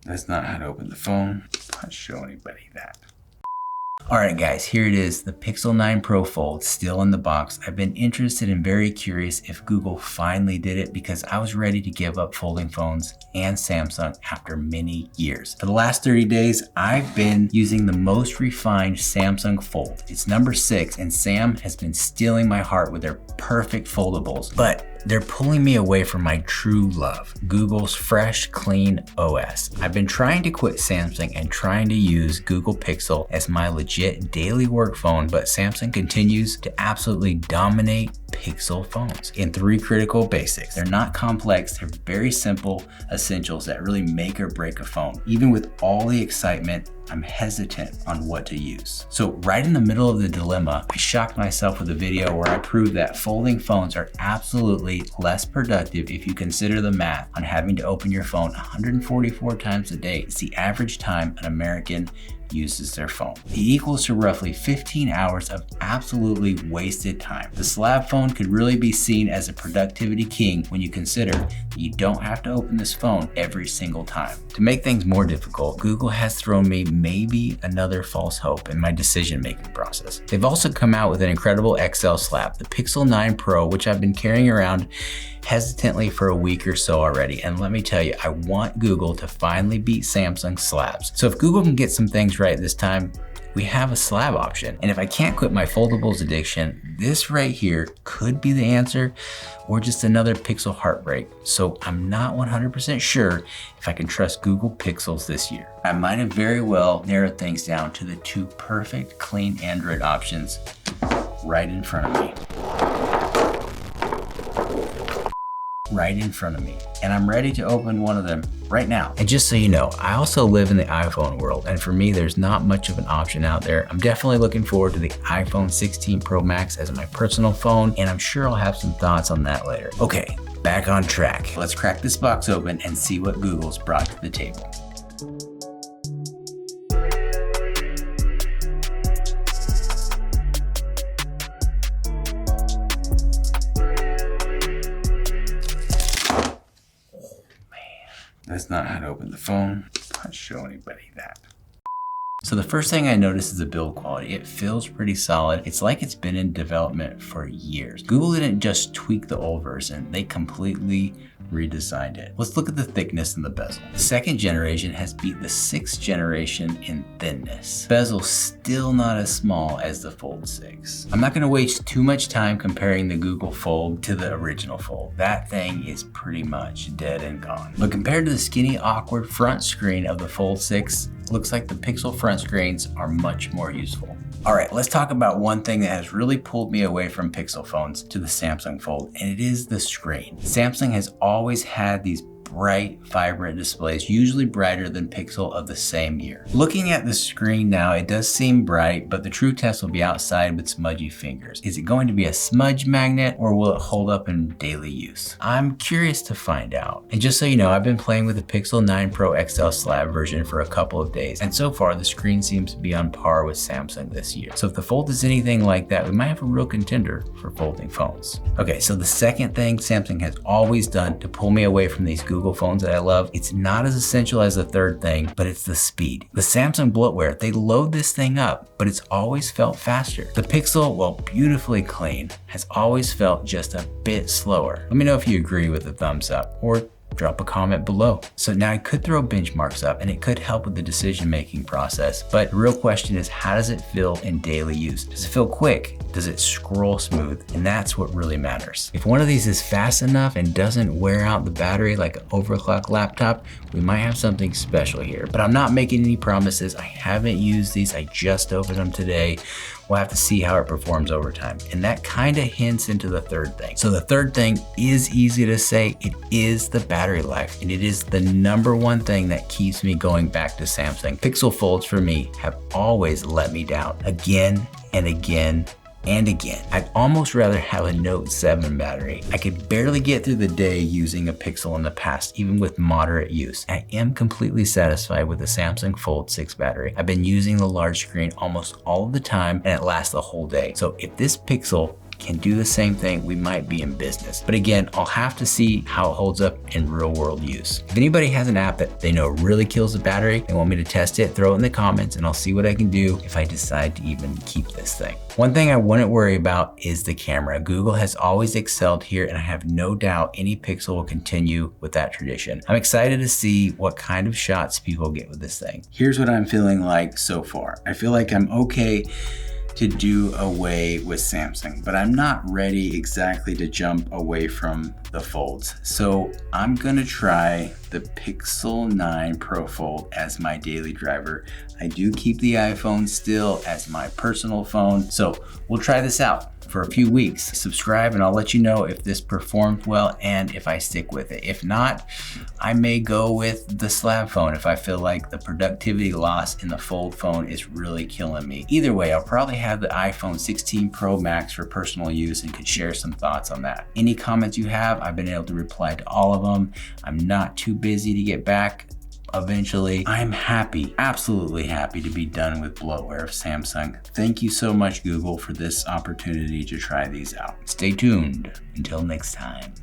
That's not how to open the phone. Not show anybody that. Alright guys, here it is, the Pixel 9 Pro Fold, still in the box. I've been interested and very curious if Google finally did it because I was ready to give up folding phones and Samsung after many years. For the last 30 days, I've been using the most refined Samsung Fold. It's number 6 and Sam has been stealing my heart with their perfect foldables. But they're pulling me away from my true love, Google's fresh, clean OS. I've been trying to quit Samsung and trying to use Google Pixel as my legit daily work phone, but Samsung continues to absolutely dominate Pixel phones in 3 critical basics. They're not complex, they're very simple essentials that really make or break a phone. Even with all the excitement, I'm hesitant on what to use. So right in the middle of the dilemma, I shocked myself with a video where I proved that folding phones are absolutely less productive if you consider the math on having to open your phone 144 times a day. It's the average time an American uses their phone. It equals to roughly 15 hours of absolutely wasted time. The slab phone could really be seen as a productivity king when you consider that you don't have to open this phone every single time. To make things more difficult, Google has thrown me maybe another false hope in my decision-making process. They've also come out with an incredible XL slab, the Pixel 9 Pro, which I've been carrying around hesitantly for a week or so already. And let me tell you, I want Google to finally beat Samsung slabs. So if Google can get some things right this time, we have a slab option. And if I can't quit my foldables addiction, this right here could be the answer or just another Pixel heartbreak. So I'm not 100% sure if I can trust Google Pixels this year. I might have very well narrowed things down to the 2 perfect clean Android options right in front of me. And I'm ready to open one of them right now. And just so you know, I also live in the iPhone world, and for me there's not much of an option out there. I'm definitely looking forward to the iPhone 16 Pro Max as my personal phone, and I'm sure I'll have some thoughts on that later. Okay, back on track. Let's crack this box open and see what Google's brought to the table. That's not how to open the phone. Not show anybody that. So the first thing I noticed is the build quality. It feels pretty solid. It's like it's been in development for years. Google didn't just tweak the old version, they completely redesigned it. Let's look at the thickness and the bezel. The 2nd generation has beat the 6th generation in thinness. Bezel still not as small as the Fold 6. I'm not gonna waste too much time comparing the Google Fold to the original Fold. That thing is pretty much dead and gone. But compared to the skinny, awkward front screen of the Fold 6, looks like the Pixel front screens are much more useful. All right, let's talk about one thing that has really pulled me away from Pixel phones to the Samsung Fold, and it is the screen. Samsung has always had these bright, vibrant displays, usually brighter than Pixel of the same year. Looking at the screen now, it does seem bright, but the true test will be outside with smudgy fingers. Is it going to be a smudge magnet or will it hold up in daily use? I'm curious to find out. And just so you know, I've been playing with the Pixel 9 Pro XL slab version for a couple of days, and so far the screen seems to be on par with Samsung this year. So if the Fold is anything like that, we might have a real contender for folding phones. Okay, so the second thing Samsung has always done to pull me away from these Google phones that I love, it's not as essential as the third thing, but it's the speed. The Samsung bloatware, they load this thing up, but it's always felt faster. The Pixel, while beautifully clean, has always felt just a bit slower. Let me know if you agree with the thumbs up, or drop a comment below. So now I could throw benchmarks up and it could help with the decision-making process, but the real question is, how does it feel in daily use? Does it feel quick? Does it scroll smooth? And that's what really matters. If one of these is fast enough and doesn't wear out the battery like an overclocked laptop, we might have something special here, but I'm not making any promises. I haven't used these, I just opened them today. We'll have to see how it performs over time. And that kind of hints into the third thing. So the third thing is easy to say. It is the battery life, and it is the #1 thing that keeps me going back to Samsung. Pixel Folds for me have always let me down again and again and again. I'd almost rather have a Note 7 battery. I could barely get through the day using a Pixel in the past, even with moderate use. I am completely satisfied with the Samsung Fold 6 battery. I've been using the large screen almost all of the time and it lasts the whole day. So if this Pixel can do the same thing, we might be in business. But again, I'll have to see how it holds up in real world use. If anybody has an app that they know really kills the battery, they want me to test it, throw it in the comments and I'll see what I can do if I decide to even keep this thing. One thing I wouldn't worry about is the camera. Google has always excelled here and I have no doubt any Pixel will continue with that tradition. I'm excited to see what kind of shots people get with this thing. Here's what I'm feeling like so far. I feel like I'm okay to do away with Samsung, but I'm not ready exactly to jump away from the folds. So I'm gonna try the Pixel 9 Pro Fold as my daily driver. I do keep the iPhone still as my personal phone. So we'll try this out for a few weeks. Subscribe and I'll let you know if this performed well and if I stick with it. If not, I may go with the slab phone if I feel like the productivity loss in the fold phone is really killing me. Either way, I'll probably have the iPhone 16 Pro Max for personal use and could share some thoughts on that. Any comments you have, I've been able to reply to all of them. I'm not too busy to get back. Eventually, I'm happy, absolutely happy to be done with bloatware of Samsung. Thank you so much, Google, for this opportunity to try these out. Stay tuned until next time.